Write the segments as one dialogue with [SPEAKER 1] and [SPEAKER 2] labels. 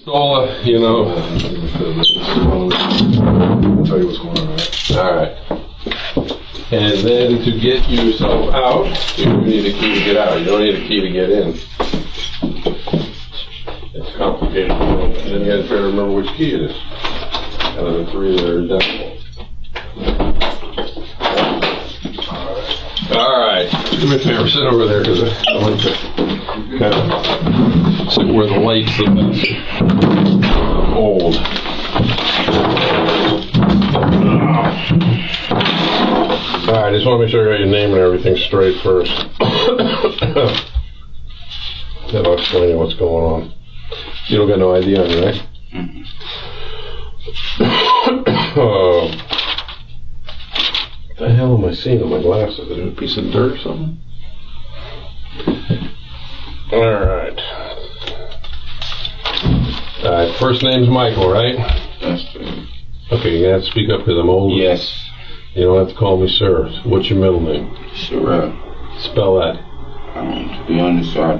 [SPEAKER 1] So, you know.
[SPEAKER 2] I'll tell you what's going on.
[SPEAKER 1] Alright. And then to get yourself out, you need a key to get out. You don't need a key to get in. It's complicated. And then you gotta try to remember which key it is. Out of the three that are identical. Alright. Do me a favor, sit over there because I want to kind of sit where the light's the best. I'm old. Alright, I just want to make sure I got your name and everything straight first. Then I'll explain you what's going on. You don't got no ID on you, right? What the hell am I seeing on my glasses? Is it a piece of dirt or something? Alright. Alright, first name's Michael, right?
[SPEAKER 3] That's true.
[SPEAKER 1] Okay, you're gonna have to speak up because I'm old.
[SPEAKER 3] Yes.
[SPEAKER 1] You don't have to call me sir. What's your middle name?
[SPEAKER 3] Sherrell.
[SPEAKER 1] Spell that.
[SPEAKER 3] To be honest, sir, I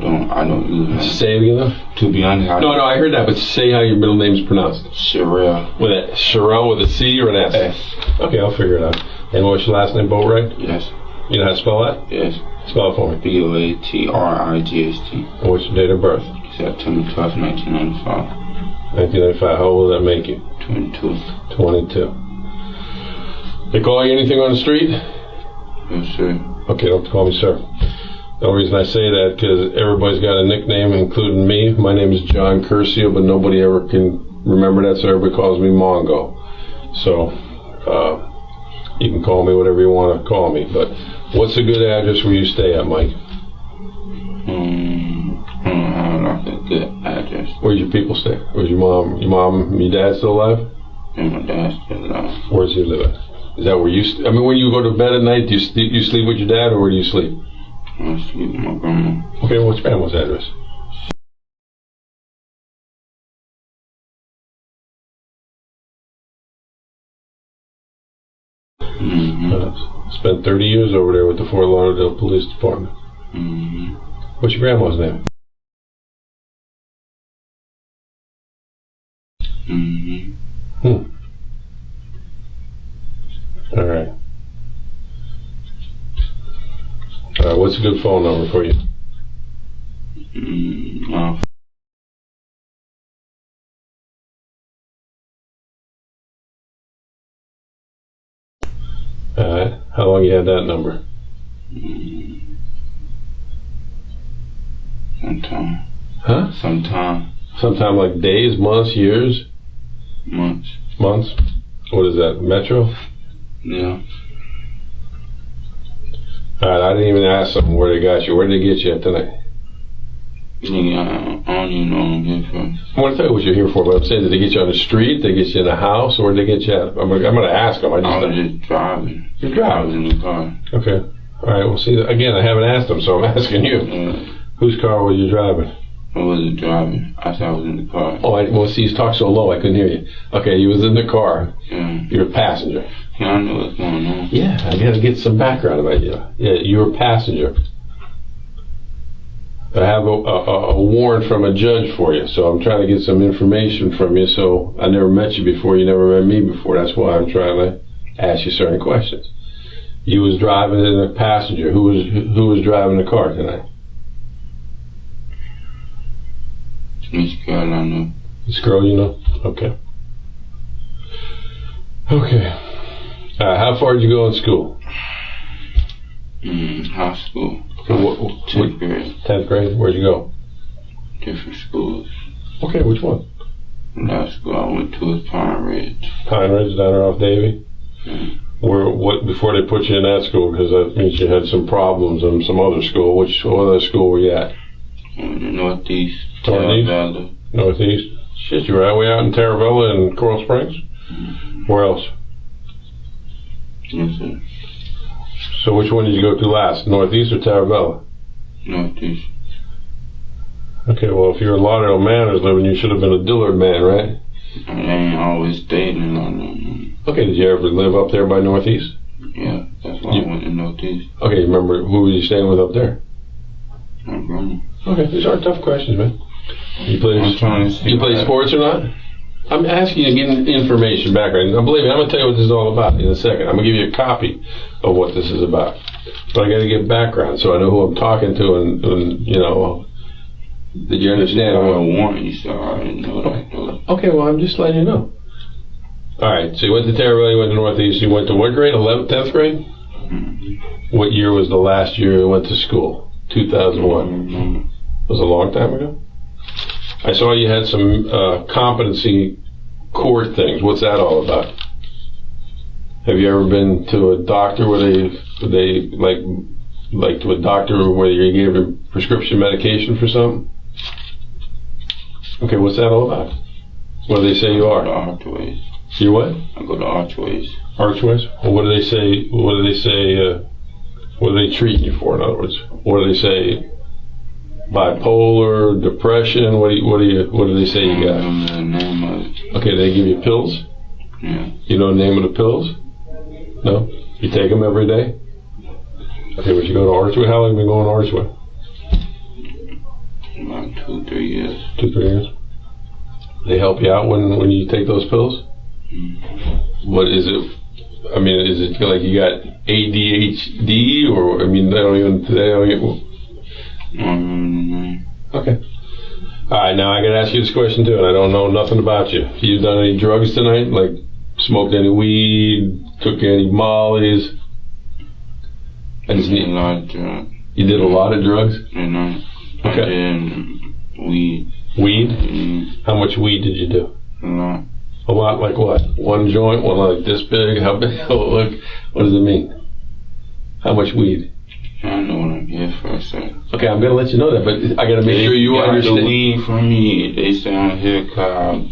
[SPEAKER 3] don't use it.
[SPEAKER 1] Say it again though?
[SPEAKER 3] To be honest,
[SPEAKER 1] No, I heard that, but say how your middle name's pronounced.
[SPEAKER 3] Sherrell.
[SPEAKER 1] With a Sherrell with a C or an S?
[SPEAKER 3] S.
[SPEAKER 1] Okay, I'll figure it out. And what's your last name, Boatright?
[SPEAKER 3] Yes.
[SPEAKER 1] You know how to spell that?
[SPEAKER 3] Yes.
[SPEAKER 1] Spell it for me.
[SPEAKER 3] Boatrigst.
[SPEAKER 1] And what's your date of birth?
[SPEAKER 3] September 12th, 1995.
[SPEAKER 1] 1995. How old does that make you?
[SPEAKER 3] 22.
[SPEAKER 1] 22. They call you anything on the street?
[SPEAKER 3] Yes, sir.
[SPEAKER 1] Okay, don't call me sir. The only reason I say that because everybody's got a nickname, including me. My name is John Curcio, but nobody ever can remember that, so everybody calls me Mongo. So, you can call me whatever you want to call me. But what's a good address where you stay at, Mike?
[SPEAKER 3] I don't like a good address.
[SPEAKER 1] Where's your people stay? Where's your mom? Your dad still alive?
[SPEAKER 3] And my dad's still alive.
[SPEAKER 1] Where's he live at? Is that where you I mean, when you go to bed at night, do you sleep with your dad, or where do you sleep?
[SPEAKER 3] I sleep with my grandma.
[SPEAKER 1] Okay, what's your grandma's address? Spent 30 years over there with the Fort Lauderdale Police Department. What's your grandma's name? All right. What's a good phone number for you? How long you had that number?
[SPEAKER 3] Sometime.
[SPEAKER 1] Huh?
[SPEAKER 3] Sometime.
[SPEAKER 1] Sometime like days, months, years?
[SPEAKER 3] Months.
[SPEAKER 1] Months? What is that, Metro?
[SPEAKER 3] Yeah.
[SPEAKER 1] Alright, I didn't even ask them where they got you. Where did they get you at tonight?
[SPEAKER 3] Nigga, I don't even know what I'm here for.
[SPEAKER 1] I want to tell you what you're here for, but I'm saying, did they get you on the street? Did they get you in the house? Or did they get you at? I'm going to ask them.
[SPEAKER 3] I was just driving.
[SPEAKER 1] You're driving?
[SPEAKER 3] I was in the car.
[SPEAKER 1] Okay. Alright, well see, again, I haven't asked them, so I'm asking you. Whose car were you driving?
[SPEAKER 3] I wasn't driving. I said I was in the car.
[SPEAKER 1] Oh, well see, you talked so low, I couldn't hear you. Okay, you was in the car.
[SPEAKER 3] Yeah.
[SPEAKER 1] You're a passenger.
[SPEAKER 3] Yeah, I know what's going on.
[SPEAKER 1] Yeah, I got to get some background about you. Yeah, you're a passenger. I have a warrant from a judge for you, so I'm trying to get some information from you. So I never met you before, you never met me before. That's why I'm trying to ask you certain questions. You was driving as a passenger. Who was driving the car tonight?
[SPEAKER 3] This girl I know.
[SPEAKER 1] This girl you know? Okay. Okay. How far did you go in school?
[SPEAKER 3] High school.
[SPEAKER 1] 10th
[SPEAKER 3] grade.
[SPEAKER 1] 10th grade? Where'd you go?
[SPEAKER 3] Different schools.
[SPEAKER 1] Okay, which one?
[SPEAKER 3] Last school I went to was Pine Ridge.
[SPEAKER 1] Pine Ridge down there off Davie? What before they put you in that school, because that means you had some problems in some other school. Which other school were you at?
[SPEAKER 3] In the Northeast.
[SPEAKER 1] Northeast? Northeast? Shit, you were all the way out in Taravella and Coral Springs? Where else?
[SPEAKER 3] Yes, sir.
[SPEAKER 1] So which one did you go to last? Northeast or Taravella?
[SPEAKER 3] Northeast.
[SPEAKER 1] Okay, well if you're a Lauderdale Manors living, you should have been a Dillard man, right?
[SPEAKER 3] I ain't always stayed in London.
[SPEAKER 1] Okay, did you ever live up there by Northeast?
[SPEAKER 3] Yeah, that's why I went to Northeast.
[SPEAKER 1] Okay, remember who were you staying with up there?
[SPEAKER 3] My grandma.
[SPEAKER 1] Okay, these aren't tough questions, man. You play sports or not? I'm asking you to get information background. Now, believe me, I'm going to tell you what this is all about in a second. I'm going to give you a copy of what this is about. But I got to get background so I know who I'm talking to and you know, did you understand?
[SPEAKER 3] I warned you, so I didn't know that.
[SPEAKER 1] Okay, well, I'm just letting you know. All right, so you went to Terrell, you went to Northeast, you went to what grade? 11th, 10th grade? Mm-hmm. What year was the last year you went to school? 2001. Mm-hmm. Was it a long time ago? I saw you had some competency court things. What's that all about? Have you ever been to a doctor where they like to a doctor where you gave a prescription medication for something? Okay, what's that all about? What do they say you are?
[SPEAKER 3] Archways.
[SPEAKER 1] You what?
[SPEAKER 3] I go to Archways.
[SPEAKER 1] Archways? Well, what do they say? What do they say? What are they treating you for? In other words, what do they say? Bipolar, depression. What do they say you got?
[SPEAKER 3] I don't know the name of it.
[SPEAKER 1] Okay, they give you pills.
[SPEAKER 3] Yeah.
[SPEAKER 1] You know the name of the pills? No. You take them every day. Okay, but you go to Archway. How long have you been going to Archway?
[SPEAKER 3] About 2-3 years.
[SPEAKER 1] 2-3 years. They help you out when you take those pills. What is it? I mean, is it like you got ADHD or I mean they don't get. Okay. All right, now I got to ask you this question too, and I don't know nothing about you. You done any drugs tonight? Like smoked any weed? Took any mollies?
[SPEAKER 3] I just need a lot of drugs.
[SPEAKER 1] You did a lot of drugs?
[SPEAKER 3] Okay. I did weed.
[SPEAKER 1] Weed?
[SPEAKER 3] Mm.
[SPEAKER 1] How much weed did you do?
[SPEAKER 3] A lot.
[SPEAKER 1] A lot, like what? One joint, one like this big? How big? Look, what does it mean? How much weed?
[SPEAKER 3] I know what I'm here for, sir.
[SPEAKER 1] Okay, I'm gonna let you know that, but I gotta make sure you understand.
[SPEAKER 3] The weed from me, they say I'm here cause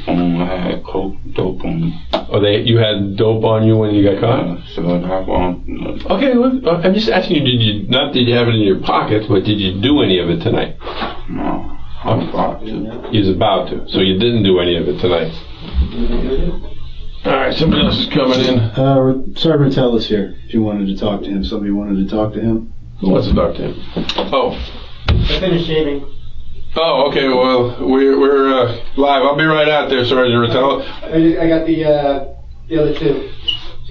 [SPEAKER 3] I had coke dope on me.
[SPEAKER 1] Oh, you had dope on you when you got caught?
[SPEAKER 3] So I want.
[SPEAKER 1] Okay, well, I'm just asking you. Did you have it in your pocket, but did you do any of it tonight?
[SPEAKER 3] No, I was about to.
[SPEAKER 1] You was about to, so you didn't do any of it tonight. All right, somebody else is coming in.
[SPEAKER 2] Sergeant Tellis here. If you wanted to talk to him, somebody wanted to talk to him.
[SPEAKER 1] Who wants to talk to him? Oh.
[SPEAKER 4] I finished shaving.
[SPEAKER 1] Oh, okay. Well, we're live. I'll be right out there, Sergeant Rattel.
[SPEAKER 4] I got the other two.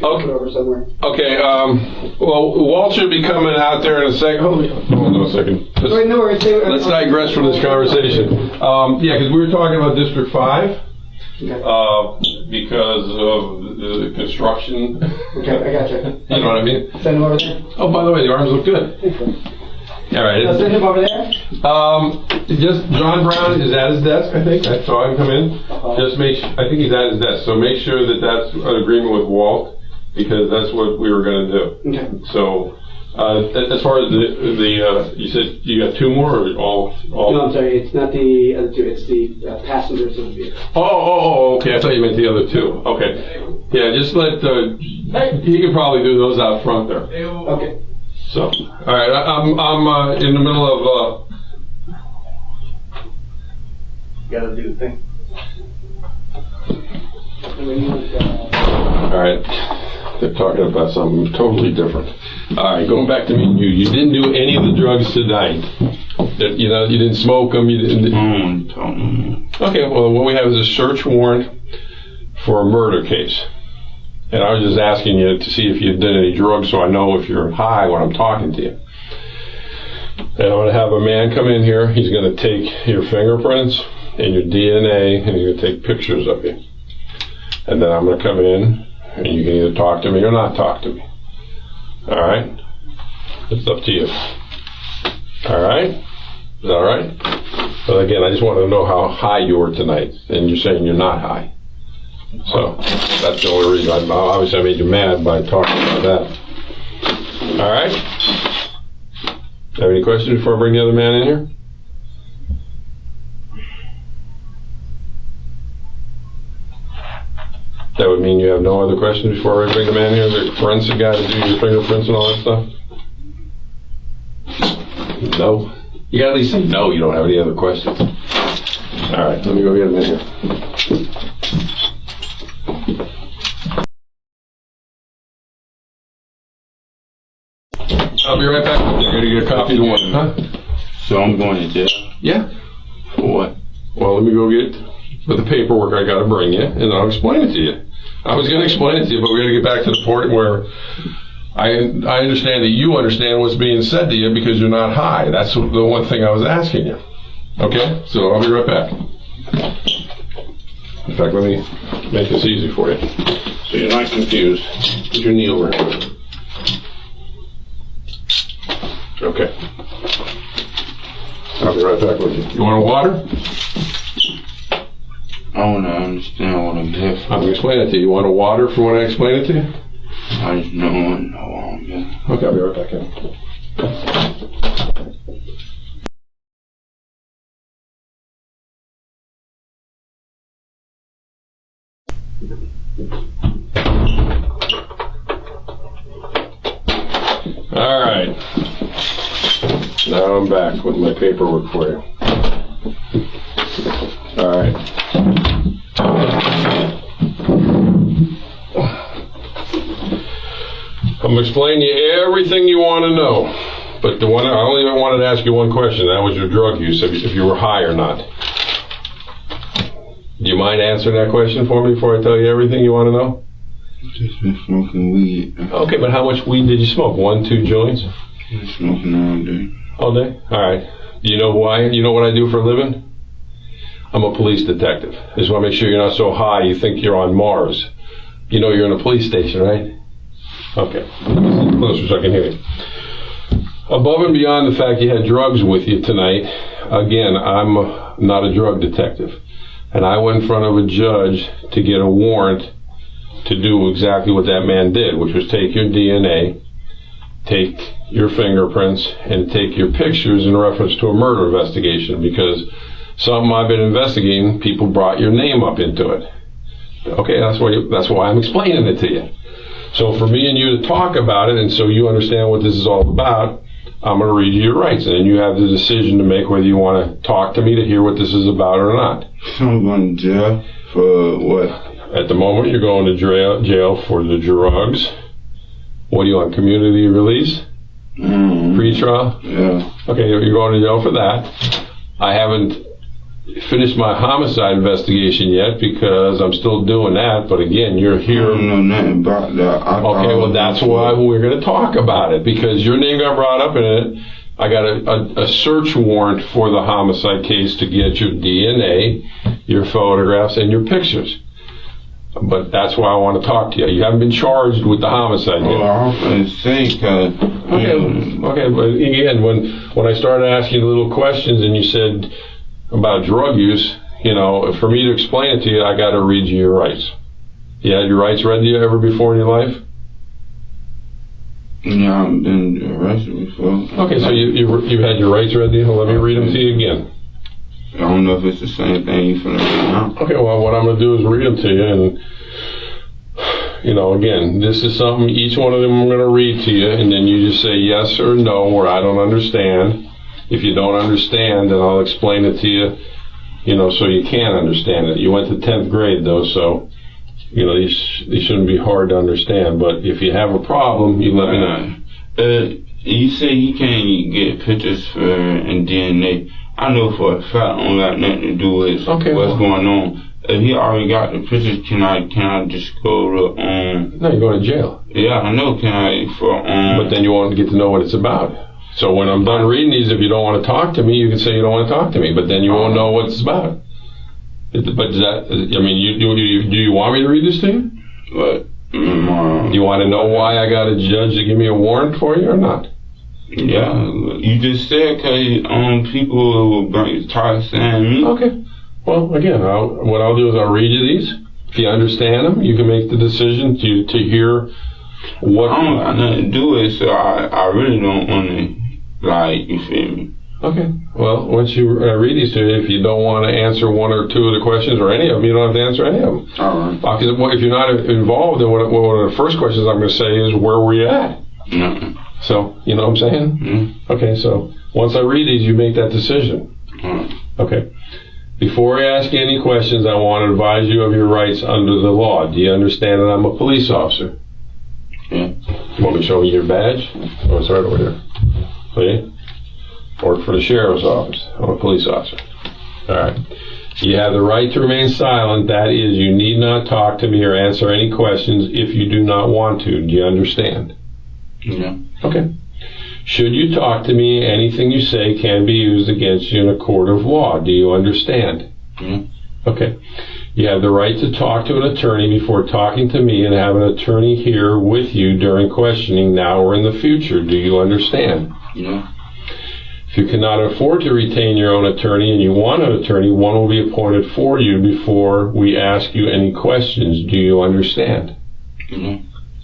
[SPEAKER 1] Okay.
[SPEAKER 4] Put over somewhere.
[SPEAKER 1] Okay. Well, Walt should be coming out there in a second. Hold on a second.
[SPEAKER 4] Wait, no worries.
[SPEAKER 1] Let's digress from this conversation. Yeah, because we were talking about District 5.
[SPEAKER 4] Okay.
[SPEAKER 1] Because of the construction.
[SPEAKER 4] Okay, I gotcha.
[SPEAKER 1] You know what I mean?
[SPEAKER 4] Send him over there.
[SPEAKER 1] Oh, by the way, the arms look good. All right.
[SPEAKER 4] I'll send him over there.
[SPEAKER 1] Just John Brown is at his desk. I think I saw him come in. Just I think he's at his desk. So make sure that that's an agreement with Walt, because that's what we were going to do.
[SPEAKER 4] Okay.
[SPEAKER 1] So as far as the you said you got two more or all?
[SPEAKER 4] No, I'm sorry. It's not the other two. It's the passengers of the vehicle.
[SPEAKER 1] Oh, okay. I thought you meant the other two. Okay. Yeah, just let he can probably do those out front there.
[SPEAKER 4] Okay.
[SPEAKER 1] So, all right, I'm in the middle of.
[SPEAKER 2] Gotta do the thing.
[SPEAKER 1] All right, they're talking about something totally different. All right, going back to me and you. You didn't do any of the drugs tonight. You know, you didn't smoke them. You didn't. Okay, well, what we have is a search warrant for a murder case. And I was just asking you to see if you'd done any drugs so I know if you're high when I'm talking to you. And I'm going to have a man come in here. He's going to take your fingerprints and your DNA, and he's going to take pictures of you. And then I'm going to come in, and you can either talk to me or not talk to me. All right? It's up to you. All right? Is that all right? But again, I just wanted to know how high you were tonight, and you're saying you're not high. So that's the only reason. Obviously, I made you mad by talking about that. All right? Have any questions before I bring the other man in here? That would mean you have no other questions before I bring the man here, the forensic guy to do your fingerprints and all that stuff? No? You gotta at least say no, you don't have any other questions. All right, let me go get him in here. I'll be right back. You're going to get a copy of the one, huh?
[SPEAKER 3] So I'm going to jail?
[SPEAKER 1] Yeah.
[SPEAKER 3] For what?
[SPEAKER 1] Well, let me go get the paperwork I got to bring you, and I'll explain it to you. I was going to explain it to you, but we're going to get back to the point where I understand that you understand what's being said to you because you're not high. That's the one thing I was asking you. Okay? So I'll be right back. In fact, let me make this easy for you so you're not confused. Put your knee over here. Okay. I'll be right back with you. You want a water?
[SPEAKER 3] I want to understand what I'm here for.
[SPEAKER 1] I'm going to explain it to you. You want a water for when I explain it to you?
[SPEAKER 3] I just don't want to know what I'm here.
[SPEAKER 1] Okay, I'll be right back in. All right. Now I'm back with my paperwork for you. All right. I'm explaining to you everything you want to know, but I only wanted to ask you one question. That was your drug use, if you were high or not. Do you mind answering that question for me before I tell you everything you want to know?
[SPEAKER 3] Just been smoking weed.
[SPEAKER 1] Okay, but how much weed did you smoke? 1, 2 joints?
[SPEAKER 3] Been smoking all day.
[SPEAKER 1] All day? All right. Do you know why? You know what I do for a living? I'm a police detective. I just want to make sure you're not so high you think you're on Mars. You know you're in a police station, right? Okay. Closer so I can hear you. Above and beyond the fact you had drugs with you tonight, again, I'm not a drug detective. And I went in front of a judge to get a warrant to do exactly what that man did, which was take your DNA, take your fingerprints, and take your pictures in reference to a murder investigation, because something I've been investigating, people brought your name up into it. Okay, that's why I'm explaining it to you. So for me and you to talk about it, and so you understand what this is all about, I'm going to read you your rights, and then you have the decision to make whether you want to talk to me to hear what this is about or not.
[SPEAKER 3] So I'm going to jail for what?
[SPEAKER 1] At the moment, you're going to jail for the drugs. What do you want, community release? Pre-trial?
[SPEAKER 3] Yeah.
[SPEAKER 1] Okay, you're going to jail for that. I haven't finished my homicide investigation yet because I'm still doing that, but again, you're here.
[SPEAKER 3] I don't know nothing about that.
[SPEAKER 1] Okay, well, that's why we're going to talk about it, because your name got brought up in it. I got a search warrant for the homicide case to get your DNA, your photographs, and your pictures. But that's why I want to talk to you. You haven't been charged with the homicide yet.
[SPEAKER 3] Oh, I was going to say, cause
[SPEAKER 1] Okay, but again, when I started asking little questions and you said about drug use, you know, for me to explain it to you, I got to read you your rights. You had your rights read to you ever before in your life?
[SPEAKER 3] Yeah, I haven't been arrested before.
[SPEAKER 1] Okay, so you had your rights read to you? Well, let me read them to you again.
[SPEAKER 3] I don't know if it's the same thing you finna read now.
[SPEAKER 1] Okay, well, what I'm going to do is read them to you, and, you know, again, this is something, each one of them I'm going to read to you, and then you just say yes or no, or I don't understand. If you don't understand, then I'll explain it to you, you know, so you can understand it. You went to 10th grade, though, so, you know, these shouldn't be hard to understand, but if you have a problem, you let me know.
[SPEAKER 3] You say you can't get pictures for and DNA. I know for a fact I don't got nothing to do with what's going on. If he already got the pictures, can I just go to
[SPEAKER 1] No, you're going to jail.
[SPEAKER 3] Yeah, I know. Can I
[SPEAKER 1] But then you won't get to know what it's about. So when I'm done reading these, if you don't want to talk to me, you can say you don't want to talk to me. But then you won't know what it's about. But that, I mean, do you want me to read this to you?
[SPEAKER 3] What?
[SPEAKER 1] Do you want to know why I got a judge to give me a warrant for you or not?
[SPEAKER 3] Yeah, you just said because people will try saying me.
[SPEAKER 1] Okay. Well, again, what I'll do is I'll read you these. If you understand them, you can make the decision to hear what.
[SPEAKER 3] I don't got nothing to do with it, so I really don't want to, like, you feel me?
[SPEAKER 1] Okay. Well, once you read these to you, if you don't want to answer one or two of the questions or any of them, you don't have to answer any of them.
[SPEAKER 3] All right.
[SPEAKER 1] Because if you're not involved, then one of the first questions I'm going to say is, where were you at?
[SPEAKER 3] No.
[SPEAKER 1] So, you know what I'm saying?
[SPEAKER 3] Mm-hmm.
[SPEAKER 1] Okay, so once I read these, you make that decision. Okay. Before I ask you any questions, I want to advise you of your rights under the law. Do you understand that I'm a police officer?
[SPEAKER 3] Yeah.
[SPEAKER 1] You want me to show you your badge? Oh, it's right over here. See? Work for the sheriff's office. I'm a police officer. All right. You have the right to remain silent. That is, you need not talk to me or answer any questions if you do not want to. Do you understand?
[SPEAKER 3] Yeah.
[SPEAKER 1] Okay. Should you talk to me, anything you say can be used against you in a court of law. Do you understand?
[SPEAKER 3] Yeah.
[SPEAKER 1] Okay. You have the right to talk to an attorney before talking to me and have an attorney here with you during questioning now or in the future. Do you understand?
[SPEAKER 3] Yeah.
[SPEAKER 1] If you cannot afford to retain your own attorney and you want an attorney, one will be appointed for you before we ask you any questions. Do you understand?
[SPEAKER 3] Yeah.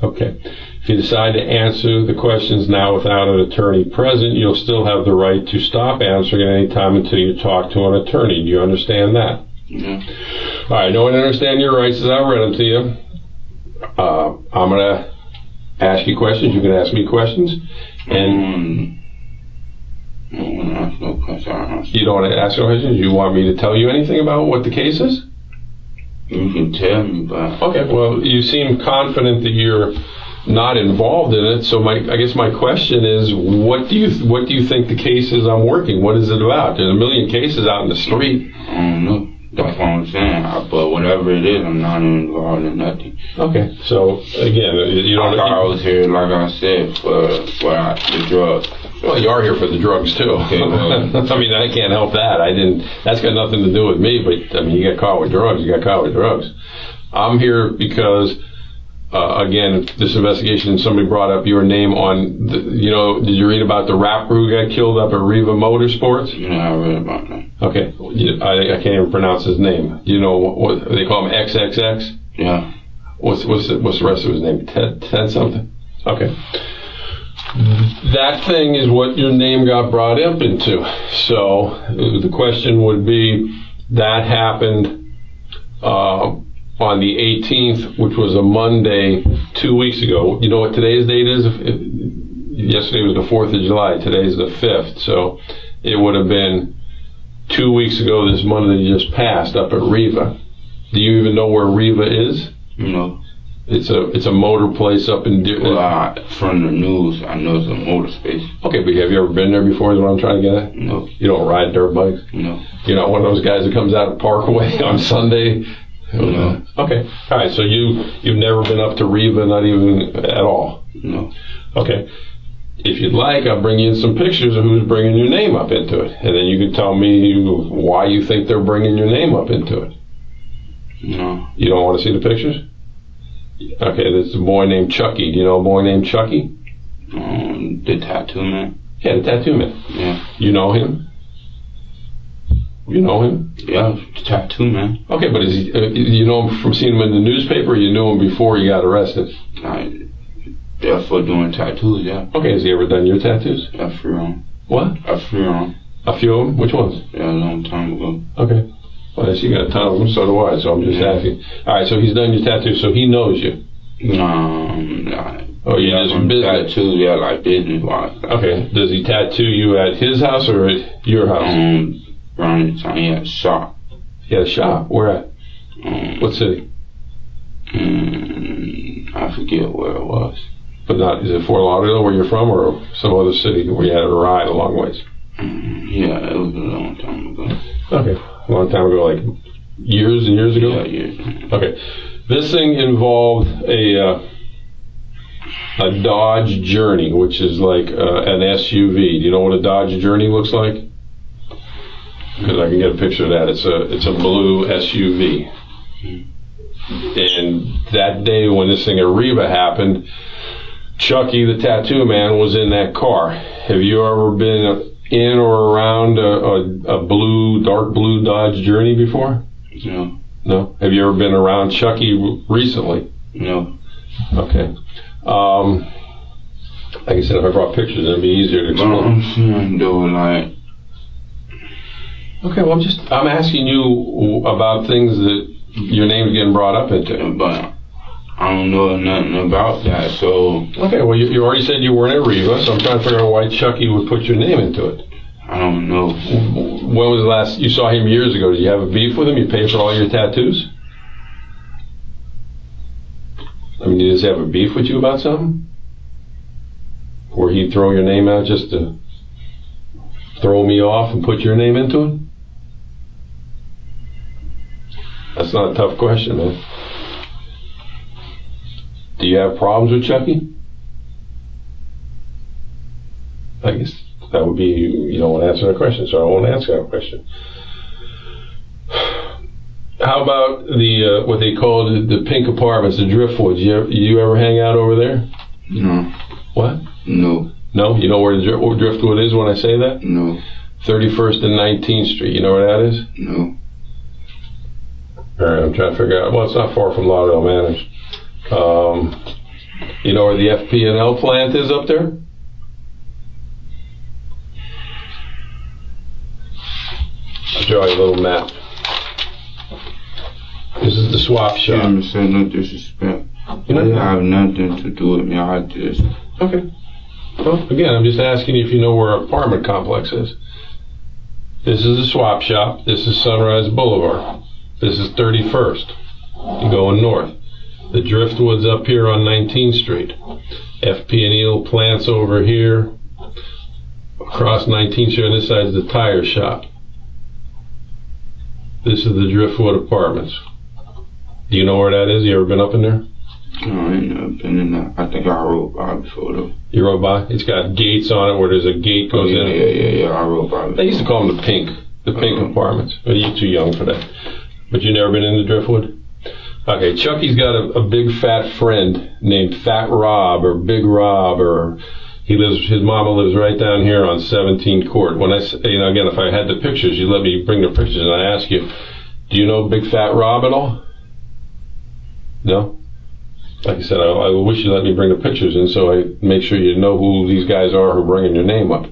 [SPEAKER 1] Okay. If you decide to answer the questions now without an attorney present, you'll still have the right to stop answering at any time until you talk to an attorney. Do you understand that?
[SPEAKER 3] Yeah.
[SPEAKER 1] All right. Knowing and understand your rights as I read them to you, I'm going to ask you questions. You can ask me questions. And
[SPEAKER 3] I don't want to ask no questions.
[SPEAKER 1] you don't want to ask no questions? You want me to tell you anything about what the case is?
[SPEAKER 3] You can tell me, but...
[SPEAKER 1] Okay, well, you seem confident that you're not involved in it, so I guess my question is, what do you think the case is I'm working? What is it about? There's a million cases out in the street.
[SPEAKER 3] I don't know. That's what I'm saying. But whatever it is, I'm not involved in nothing.
[SPEAKER 1] Okay, so again, you don't...
[SPEAKER 3] I was here, like I said, for the drugs.
[SPEAKER 1] Well, you are here for the drugs, too.
[SPEAKER 3] Okay, well,
[SPEAKER 1] I mean, I can't help that. That's got nothing to do with me, but, I mean, you got caught with drugs, you got caught with drugs. I'm here because, again, this investigation, somebody brought up your name on, did you read about the rapper who got killed up at Riva Motorsports?
[SPEAKER 3] Yeah, I read about that.
[SPEAKER 1] Okay, I can't even pronounce his name. You know what they call him? XXX?
[SPEAKER 3] Yeah.
[SPEAKER 1] What's the rest of his name? Ted something? Okay. That thing is what your name got brought up into. So the question would be, that happened on the 18th, which was a Monday 2 weeks ago. You know what today's date is? Yesterday was the 4th of July. Today's the 5th. So it would have been 2 weeks ago this Monday just passed up at Riva. Do you even know where Riva is?
[SPEAKER 3] No.
[SPEAKER 1] It's a motor place up in...
[SPEAKER 3] from the news, I know it's a motor space.
[SPEAKER 1] Okay, but have you ever been there before is what I'm trying to get at?
[SPEAKER 3] No.
[SPEAKER 1] You don't ride dirt bikes?
[SPEAKER 3] No.
[SPEAKER 1] You're not one of those guys that comes out of Parkway on Sunday?
[SPEAKER 3] No.
[SPEAKER 1] Okay. All right, so you've never been up to Riva, not even at all?
[SPEAKER 3] No.
[SPEAKER 1] Okay. If you'd like, I'll bring you in some pictures of who's bringing your name up into it. And then you can tell me why you think they're bringing your name up into it.
[SPEAKER 3] No.
[SPEAKER 1] You don't want to see the pictures? Okay, there's a boy named Chucky. Do you know a boy named Chucky?
[SPEAKER 3] The tattoo man.
[SPEAKER 1] Yeah, the tattoo man.
[SPEAKER 3] Yeah.
[SPEAKER 1] You know him? You know him?
[SPEAKER 3] Yeah, the tattoo man.
[SPEAKER 1] Okay, but is he? You know him from seeing him in the newspaper, or you knew him before he got arrested?
[SPEAKER 3] Yeah, for doing tattoos, yeah.
[SPEAKER 1] Okay, has he ever done your tattoos?
[SPEAKER 3] A few of them.
[SPEAKER 1] What?
[SPEAKER 3] A few of them.
[SPEAKER 1] A few of them? Which ones?
[SPEAKER 3] Yeah, a long time ago.
[SPEAKER 1] Okay. Well, you got a ton of them, so do I, so I'm just asking. All right, so he's done your tattoos, so he knows you? Oh, you just business?
[SPEAKER 3] Tattoos, yeah, like business-wise.
[SPEAKER 1] Okay. Does he tattoo you at his house or at your house?
[SPEAKER 3] Around the time he had a shop.
[SPEAKER 1] He had a shop? Where at? What city?
[SPEAKER 3] I forget where it was.
[SPEAKER 1] But not, is it Fort Lauderdale where you're from, or some other city where you had to ride a long ways?
[SPEAKER 3] Yeah, it was a long time ago.
[SPEAKER 1] Okay. A long time ago, like years and years ago?
[SPEAKER 3] Yeah, years.
[SPEAKER 1] Okay. This thing involved a Dodge Journey, which is like an SUV. Do you know what a Dodge Journey looks like? Because I can get a picture of that. It's a blue SUV. And that day when this thing at Riva happened, Chucky, the tattoo man, was in that car. Have you ever been in or around a dark blue Dodge Journey before?
[SPEAKER 3] No.
[SPEAKER 1] No? Have you ever been around Chucky recently?
[SPEAKER 3] No.
[SPEAKER 1] Okay. Like I said, if I brought pictures, it'd be easier to explain.
[SPEAKER 3] I'm saying, though, like...
[SPEAKER 1] Okay, well, I'm asking you about things that your name's getting brought up into.
[SPEAKER 3] But I don't know nothing about that, so...
[SPEAKER 1] Okay, well, you already said you weren't at Riva, so I'm trying to figure out why Chucky would put your name into it.
[SPEAKER 3] I don't know.
[SPEAKER 1] When was the last... You saw him years ago. Did you have a beef with him? You paid for all your tattoos? I mean, did he just have a beef with you about something? Or he'd throw your name out just to throw me off and put your name into it? That's not a tough question, man. Do you have problems with Chucky? I guess that would be, you don't want to answer that question, so I won't answer that question. How about the what they call the pink apartments, the Driftwoods? You ever hang out over there?
[SPEAKER 3] No.
[SPEAKER 1] What?
[SPEAKER 3] No.
[SPEAKER 1] No? You know where the Driftwood is when I say that?
[SPEAKER 3] No.
[SPEAKER 1] 31st and 19th Street. You know where that is?
[SPEAKER 3] No.
[SPEAKER 1] All right, I'm trying to figure out. Well, it's not far from Lauderdale Manors. You know where the FP&L plant is up there? I'll draw you a little map. This is the swap shop.
[SPEAKER 3] I'm saying no disrespect.
[SPEAKER 1] You know,
[SPEAKER 3] I have nothing to do with me. I just.
[SPEAKER 1] Okay. Well, again, I'm just asking you if you know where our apartment complex is. This is the swap shop. This is Sunrise Boulevard. This is 31st. You're going north. The Driftwood's up here on 19th Street. FP&E plants over here. Across 19th Street on this side is the tire shop. This is the Driftwood Apartments. Do you know where that is? You ever been up in there?
[SPEAKER 3] No, I ain't never been in there. I think I rode by before though.
[SPEAKER 1] You rode by? It's got gates on it where there's a gate goes in.
[SPEAKER 3] Yeah, I rode by.
[SPEAKER 1] They used to call them the pink apartments. Well, you're too young for that. But you never been into Driftwood? Okay, Chucky's got a big fat friend named Fat Rob or Big Rob, or his mama lives right down here on 17th Court. When I say, again, if I had the pictures, you let me bring the pictures, and I ask you, do you know Big Fat Rob at all? No? Like I said, I wish you let me bring the pictures in so I make sure you know who these guys are who are bringing your name up.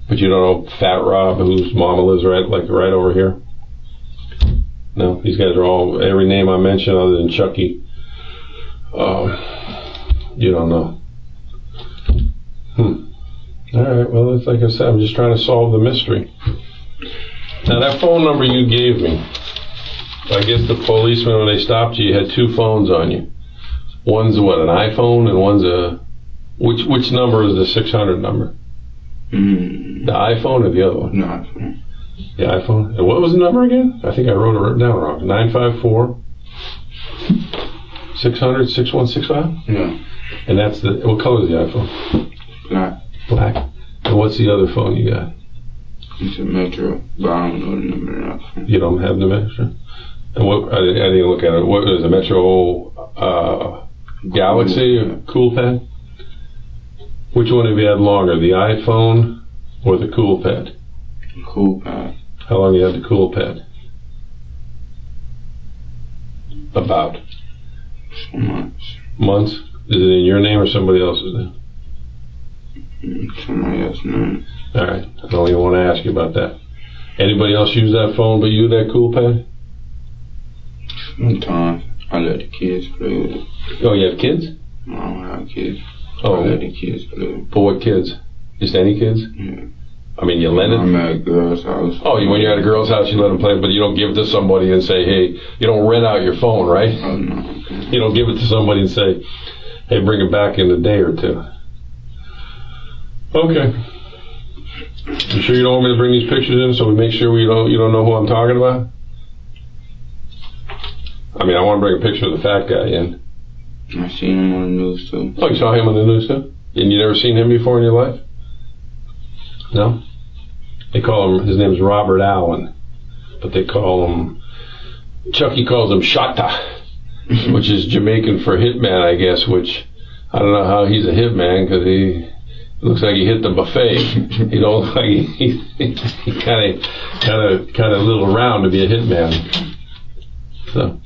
[SPEAKER 1] But you don't know Fat Rob, whose mama lives right over here? No, these guys are all, every name I mentioned other than Chucky, you don't know. All right, well, it's like I said, I'm just trying to solve the mystery. Now, that phone number you gave me, I guess the policeman, when they stopped you, had two phones on you. One's what, an iPhone, and one's a, which number is the 600 number? The iPhone or the other one?
[SPEAKER 3] No, iPhone.
[SPEAKER 1] The iPhone. And what was the number again? I think I wrote it down wrong. 954 600 6165?
[SPEAKER 3] Yeah.
[SPEAKER 1] And that's the, what color is the iPhone?
[SPEAKER 3] Black.
[SPEAKER 1] Black. And what's the other phone you got?
[SPEAKER 3] It's a Metro, but I don't know the number of that.
[SPEAKER 1] You don't have the Metro? And what, I didn't look at it. What is a Metro Galaxy or Cool Pad? Which one have you had longer, the iPhone or the Cool Pad?
[SPEAKER 3] Cool Pad.
[SPEAKER 1] How long you had the Cool Pad? About?
[SPEAKER 3] Months.
[SPEAKER 1] Months? Is it in your name or somebody else's name?
[SPEAKER 3] Somebody else's name.
[SPEAKER 1] All right. I don't even want to ask you about that. Anybody else use that phone but you, that Cool Pad?
[SPEAKER 3] Sometimes I let the kids play with it.
[SPEAKER 1] Oh, you have kids?
[SPEAKER 3] I don't have kids.
[SPEAKER 1] Oh.
[SPEAKER 3] I let the kids play with it.
[SPEAKER 1] For what kids? Just any kids?
[SPEAKER 3] Yeah.
[SPEAKER 1] I mean, you lend it?
[SPEAKER 3] I'm at a girl's house.
[SPEAKER 1] Oh, when you're at a girl's house, you let them play, but you don't give it to somebody and say, hey, you don't rent out your phone, right?
[SPEAKER 3] Oh, no.
[SPEAKER 1] You don't give it to somebody and say, hey, bring it back in a day or two. Okay. You sure you don't want me to bring these pictures in so we make sure you don't know who I'm talking about? I mean, I want to bring a picture of the fat guy in.
[SPEAKER 3] I seen him on the news too.
[SPEAKER 1] Oh, you saw him on the news too? And you never seen him before in your life? No? They call him, his name's Robert Allen, but they call him, Chucky calls him Shatta, which is Jamaican for hitman, I guess, which I don't know how he's a hitman because he looks like he hit the buffet. He don't look like he kind of little round to be a hitman. So,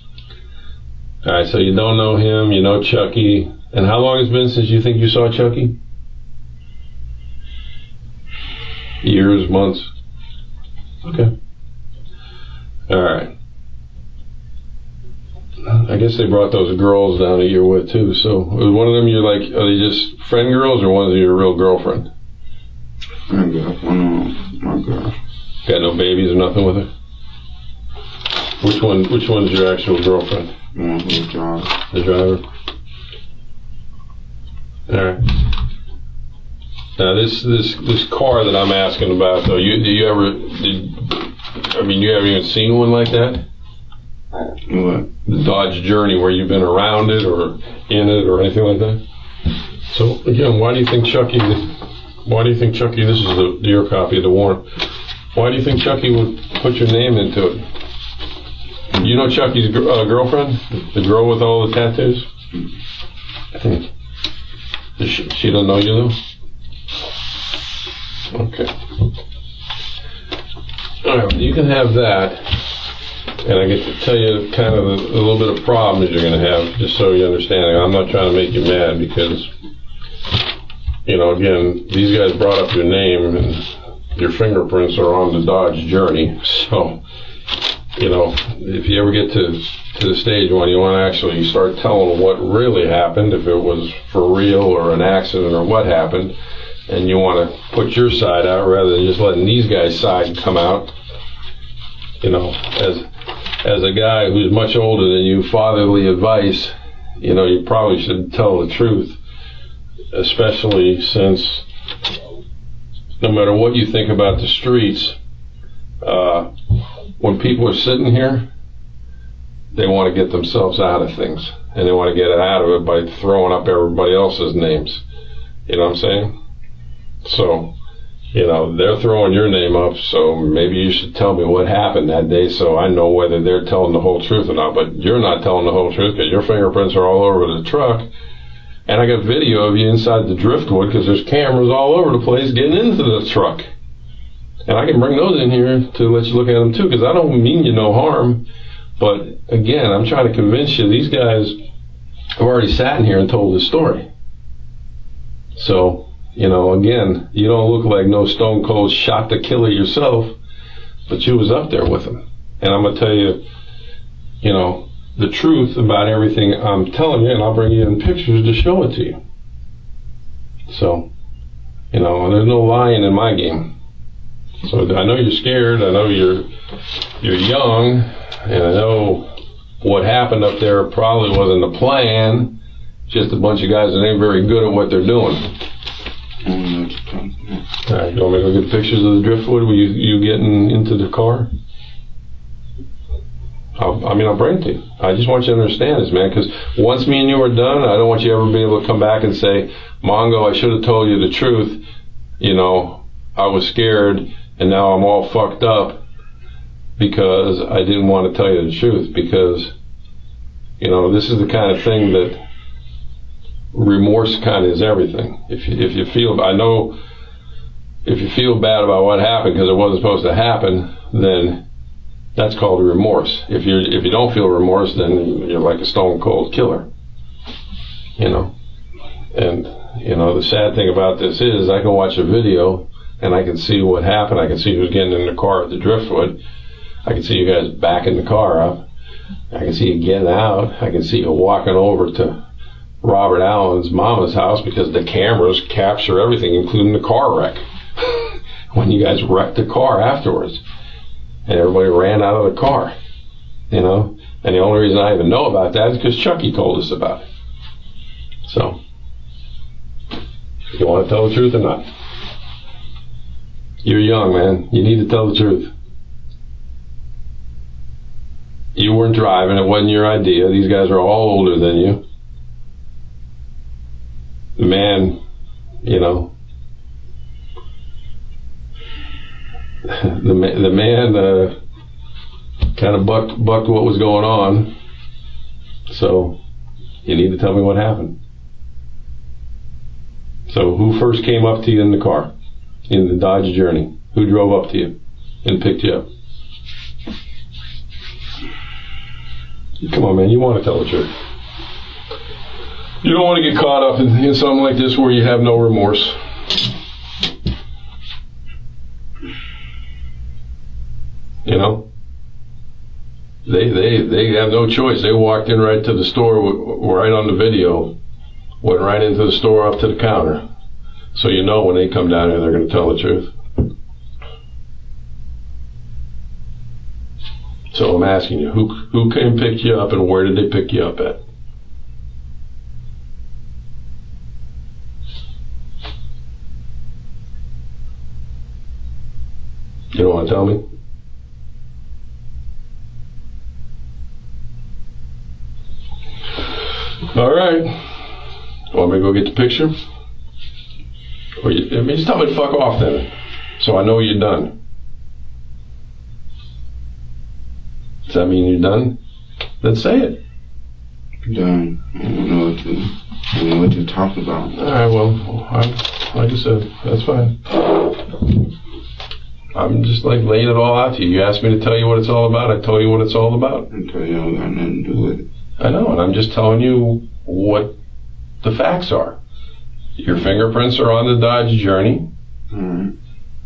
[SPEAKER 1] all right, so you don't know him, you know Chucky, and how long has it been since you think you saw Chucky? Years, months? Okay. All right. I guess they brought those girls down that you're with too. So, was one of them you're like, are they just friend girls or one of them your real girlfriend?
[SPEAKER 3] Friend girl. My girl.
[SPEAKER 1] Got no babies or nothing with her? Which one's your actual girlfriend?
[SPEAKER 3] The one who's driving.
[SPEAKER 1] The driver? All right. Now this car that I'm asking about though, you haven't even seen one like that?
[SPEAKER 3] What?
[SPEAKER 1] The Dodge Journey, where you've been around it or in it or anything like that? So again, why do you think Chucky, this is your copy of the warrant, why do you think Chucky would put your name into it? You know Chucky's girlfriend? The girl with all the tattoos? She doesn't know you though? Okay. Alright, well, you can have that, and I get to tell you kind of a little bit of problems you're going to have, just so you understand. I'm not trying to make you mad because, you know, again, these guys brought up your name and your fingerprints are on the Dodge Journey, so, you know, if you ever get to the stage when you want to actually start telling what really happened, if it was for real or an accident or what happened, and you want to put your side out rather than just letting these guys' side come out, you know, as a guy who's much older than you, fatherly advice, you know, you probably should tell the truth, especially since no matter what you think about the streets, when people are sitting here, they want to get themselves out of things, and they want to get it out of it by throwing up everybody else's names. You know what I'm saying? So, you know, they're throwing your name up, so maybe you should tell me what happened that day so I know whether they're telling the whole truth or not. But you're not telling the whole truth because your fingerprints are all over the truck, and I got video of you inside the driftwood because there's cameras all over the place getting into the truck. And I can bring those in here to let you look at them too, because I don't mean you no harm. But again, I'm trying to convince you, these guys have already sat in here and told this story. So, you know, again, you don't look like no stone cold shot the killer yourself, but you was up there with him. And I'm going to tell you, you know, the truth about everything I'm telling you, and I'll bring you in pictures to show it to you. So, you know, there's no lying in my game. So I know you're scared, I know you're young, and I know what happened up there probably wasn't the plan, just a bunch of guys that ain't very good at what they're doing. Alright, you want me to go get pictures of the driftwood? Were you getting into the car? I'll bring it to you. I just want you to understand this, man, because once me and you are done, I don't want you ever be able to come back and say, Mongo, I should have told you the truth, you know, I was scared, and now I'm all fucked up because I didn't want to tell you the truth, because, you know, this is the kind of thing that remorse kind of is everything. If you feel, I know, if you feel bad about what happened because it wasn't supposed to happen, then that's called remorse. If you don't feel remorse, then you're like a stone cold killer, you know. And you know, the sad thing about this is I can watch a video and I can see what happened. I can see who's getting in the car at the driftwood. I can see you guys backing the car up. I can see you getting out. I can see you walking over to Robert Allen's mama's house because the cameras capture everything, including the car wreck. When you guys wrecked the car afterwards. And everybody ran out of the car, you know. And the only reason I even know about that is because Chucky told us about it. So, you want to tell the truth or not? You're young, man. You need to tell the truth. You weren't driving. It wasn't your idea. These guys are all older than you. The man, you know, the man kind of bucked what was going on. So you need to tell me what happened. So who first came up to you in the car, in the Dodge Journey? Who drove up to you and picked you up? Come on, man, you want to tell the truth. You don't want to get caught up in something like this where you have no remorse. You know, they have no choice. They walked in right to the store, right on the video, went right into the store up to the counter. So you know when they come down here, they're going to tell the truth. So I'm asking you, who came pick you up and where did they pick you up at? You don't want to tell me? All right. Want me to go get the picture? Or just tell me to fuck off then, so I know you're done. Does that mean you're done? Then say it.
[SPEAKER 3] Done. I don't know what to talk about.
[SPEAKER 1] All right. Well, like I said, that's fine. I'm just like laying it all out to you. You asked me to tell you what it's all about. I told you what it's all about.
[SPEAKER 3] Okay, you don't got nothing to do with it.
[SPEAKER 1] I know, and I'm just telling you what the facts are. Your fingerprints are on the Dodge Journey.
[SPEAKER 3] Alright.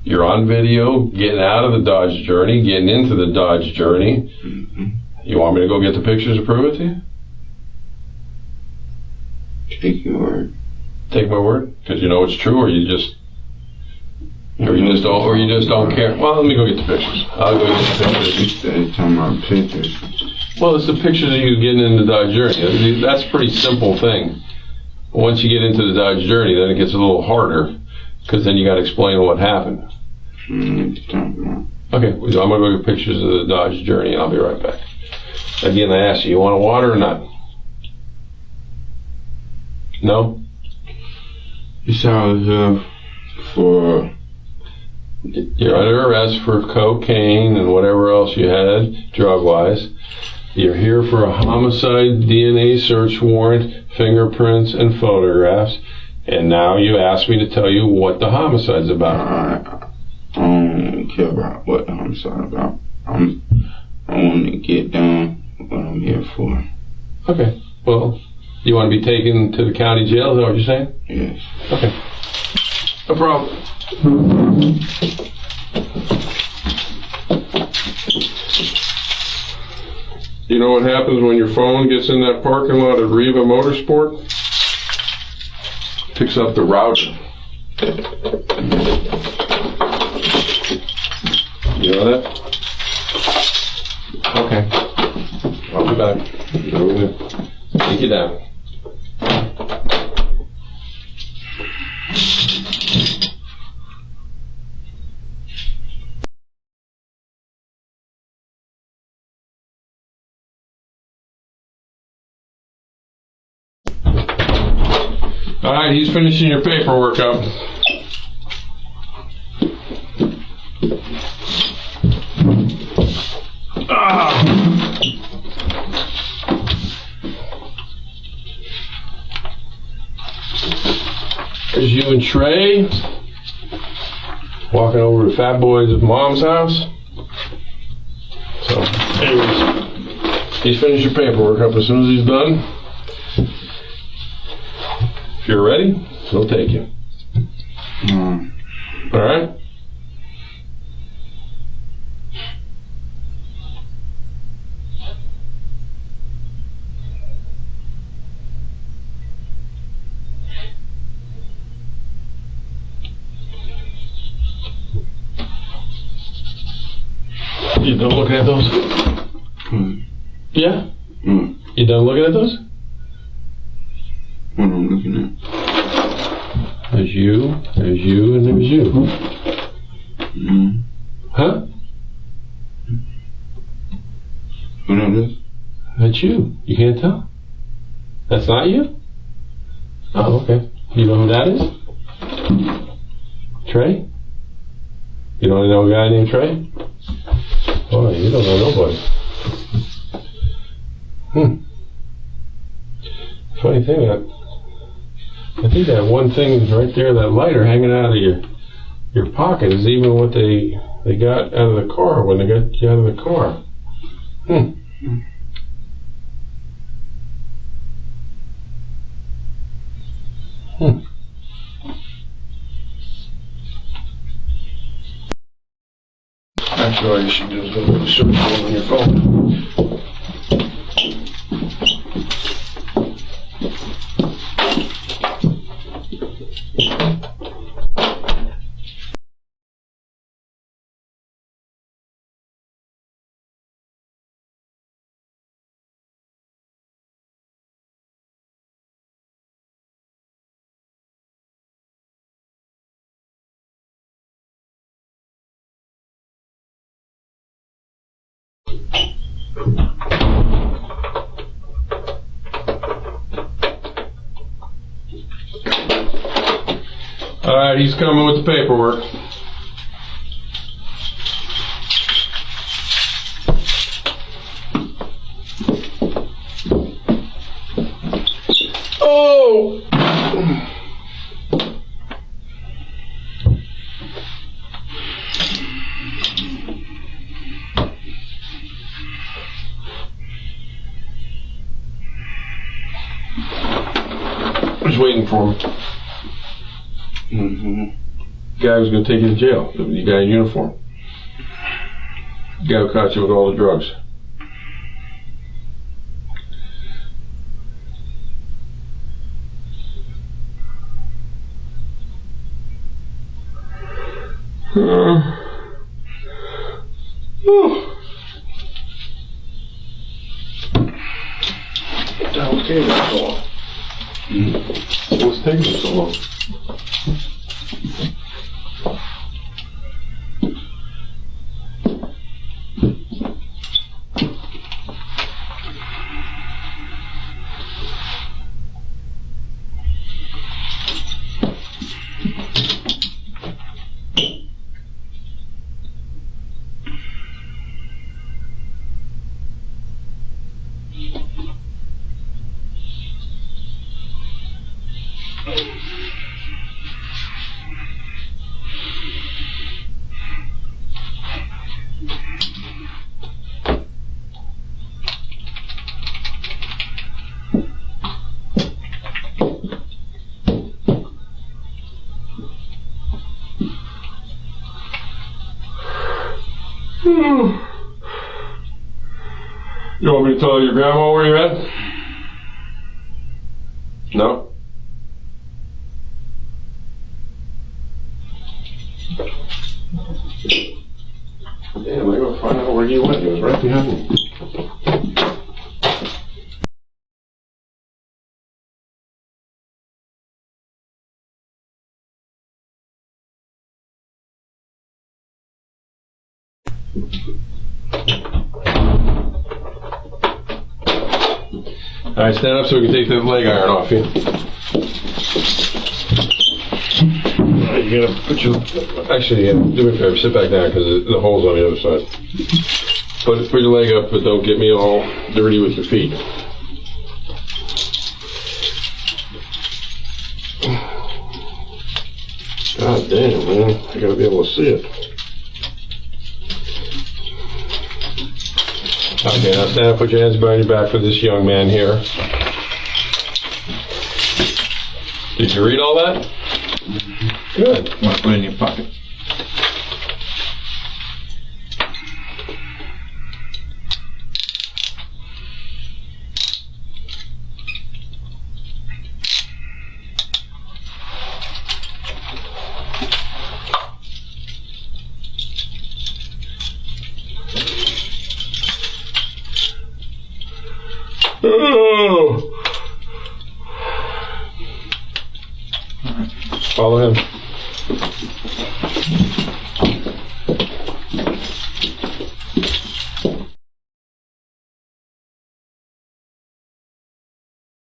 [SPEAKER 1] You're on video getting out of the Dodge Journey, getting into the Dodge Journey.
[SPEAKER 3] Mm-hmm.
[SPEAKER 1] You want me to go get the pictures to prove it to you?
[SPEAKER 3] Take your word.
[SPEAKER 1] Take my word? Because you know it's true, or you just don't care. Well, let me go get the pictures. I'll go get the pictures.
[SPEAKER 3] You're talking about pictures.
[SPEAKER 1] Well, it's the pictures of you getting into the Dodge Journey. That's a pretty simple thing. Once you get into the Dodge Journey, then it gets a little harder, because then you got to explain what happened. Okay, so I'm going to go get pictures of the Dodge Journey, and I'll be right back. Again, I asked you want a water or not? No?
[SPEAKER 3] You saw here for...
[SPEAKER 1] You're under arrest for cocaine and whatever else you had, drug-wise. You're here for a homicide DNA search warrant, fingerprints, and photographs. And now you ask me to tell you what the homicide's about.
[SPEAKER 3] I don't care about what the homicide about. I want to get done what I'm here for.
[SPEAKER 1] Okay. Well, you want to be taken to the county jail? Is that what you're saying?
[SPEAKER 3] Yes.
[SPEAKER 1] Okay. No problem. You know what happens when your phone gets in that parking lot at Riva Motorsport? Picks up the router. You know that? Okay. I'll be back. Take you down. All right, he's finishing your paperwork up. There's you and Trey walking over to Fat Boy's mom's house. So, anyways, he's finished your paperwork up. As soon as he's done, if you're ready, he'll take you. All right? You done looking at those? Yeah? You done looking at those?
[SPEAKER 3] What I'm looking at?
[SPEAKER 1] There's you, and there's you. Huh?
[SPEAKER 3] Who that is?
[SPEAKER 1] That's you. You can't tell? That's not you? Oh, okay. You know who that is? Trey? You don't know a guy named Trey? Boy, you don't know nobody. Funny thing, I think that one thing right there, that lighter hanging out of your pocket, is even what they got out of the car when they got you out of the car. Actually, all you should do is go to the search phone on your phone. Alright, he's coming with the paperwork. Oh! Just waiting for him. Guy was going to take you to jail. The guy in uniform. The guy who caught you with all the drugs. What the hell came that so long? What's taking him so long? You want me to tell your grandma where you're at? No? Damn, I gotta find out where he went. He was right behind me. Alright, stand up so we can take the leg iron off you. Alright, you gotta put your... Actually, do me a favor, sit back down because the hole's on the other side. Put your leg up, but don't get me all dirty with your feet. God damn, man. I gotta be able to see it. Okay, now stand up, put your hands behind your back for this young man here. Did you read all that? Good.
[SPEAKER 2] Want to put it in your pocket?
[SPEAKER 1] Oh. Follow him.